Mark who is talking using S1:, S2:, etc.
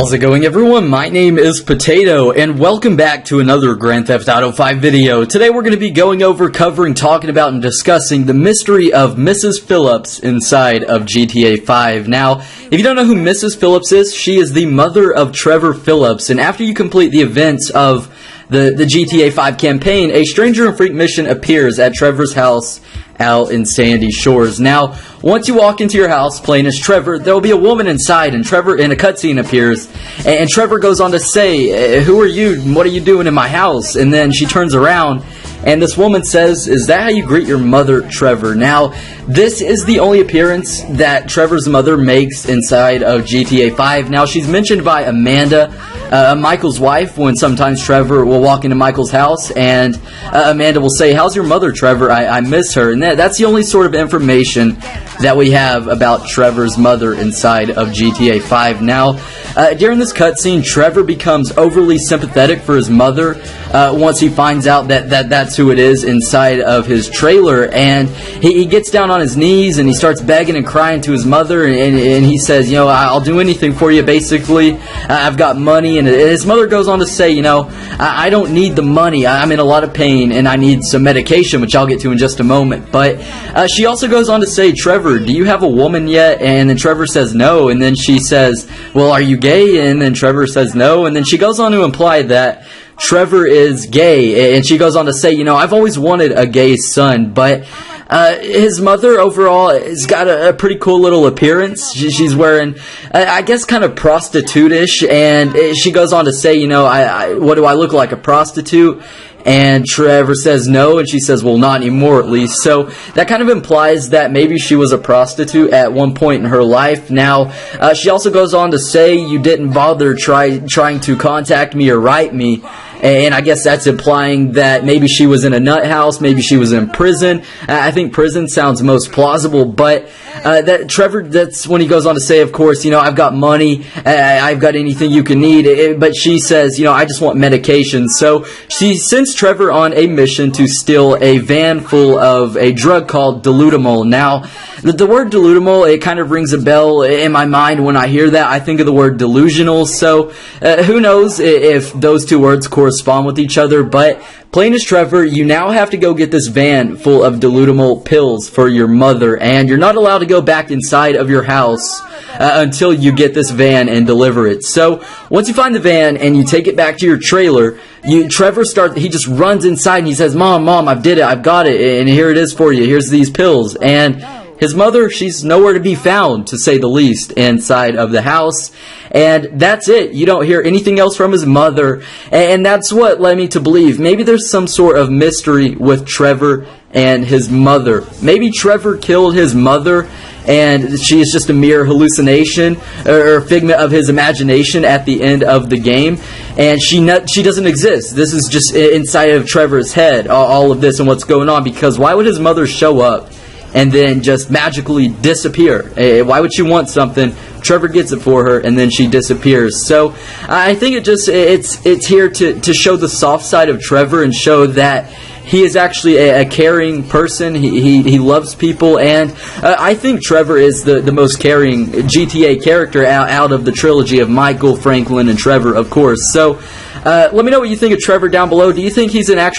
S1: How's it going, everyone? My name is Potato, and welcome back to another Grand Theft Auto 5 video. Today we're going to be going over, talking about, and discussing the mystery of Mrs. Phillips inside of GTA 5. Now, if you don't know who Mrs. Phillips is, she is the mother of Trevor Phillips, and after you complete the events of the GTA 5 campaign, a Stranger and Freak mission appears at Trevor's house out in Sandy Shores. Now, once you walk into your house playing as Trevor, there will be a woman inside, and Trevor, in a cutscene, appears, and Trevor goes on to say, "Who are you? What are you doing in my house?" And then she turns around, and this woman says, "Is that how you greet your mother, Trevor?" Now, this is the only appearance that Trevor's mother makes inside of GTA 5. Now, she's mentioned by Amanda, Michael's wife, when sometimes Trevor will walk into Michael's house, and Amanda will say, "How's your mother, Trevor? I miss her." And that's the only sort of information that we have about Trevor's mother inside of GTA 5. Now, during this cutscene, Trevor becomes overly sympathetic for his mother once he finds out that that's who it is inside of his trailer, and he gets down on his knees and he starts begging and crying to his mother, and he says, "You know, I'll do anything for you, basically. I've got money." And his mother goes on to say, "You know, I don't need the money. I'm in a lot of pain and I need some medication," which I'll get to in just a moment. But she also goes on to say, "Trevor, do you have a woman yet?" And then Trevor says no, and then she says, "Well, are you gay?" And then Trevor says no, and then she goes on to imply that Trevor is gay, and she goes on to say, "You know, I've always wanted a gay son," but his mother overall has got a pretty cool little appearance. She's wearing, I guess, kind of prostitute-ish, and she goes on to say, "You know, what do I look like, a prostitute?" And Trevor says no, and she says, "Well, not anymore, at least." So that kind of implies that maybe she was a prostitute at one point in her life. Now, she also goes on to say, "You didn't bother trying to contact me or write me." And I guess that's implying that maybe she was in a nut house, maybe she was in prison. I think prison sounds most plausible, but that Trevor, that's when he goes on to say, of course, "You know, I've got money, I've got anything you can need," but she says, "You know, I just want medication." So she sends Trevor on a mission to steal a van full of a drug called Dilutamol. Now, the word Dilutamol, it kind of rings a bell in my mind when I hear that. I think of the word delusional, so who knows if those two words correspond with each other. But playing as Trevor, you now have to go get this van full of Dilutamol pills for your mother, and you're not allowed to go back inside of your house until you get this van and deliver it. So once you find the van and you take it back to your trailer, Trevor just runs inside and he says, Mom, I did it, I've got it, and here it is for you, here's these pills." And his mother, she's nowhere to be found, to say the least, inside of the house. And that's it. You don't hear anything else from his mother. And that's what led me to believe maybe there's some sort of mystery with Trevor and his mother. Maybe Trevor killed his mother and she is just a mere hallucination or figment of his imagination at the end of the game, and she doesn't exist. This is just inside of Trevor's head, all of this and what's going on, because why would his mother show up and then just magically disappear? Why would she want something? Trevor gets it for her, and then she disappears. So I think it's here to show the soft side of Trevor and show that he is actually a caring person. He loves people, and I think Trevor is the most caring GTA character out of the trilogy of Michael, Franklin, and Trevor, of course. So let me know what you think of Trevor down below. Do you think he's an actual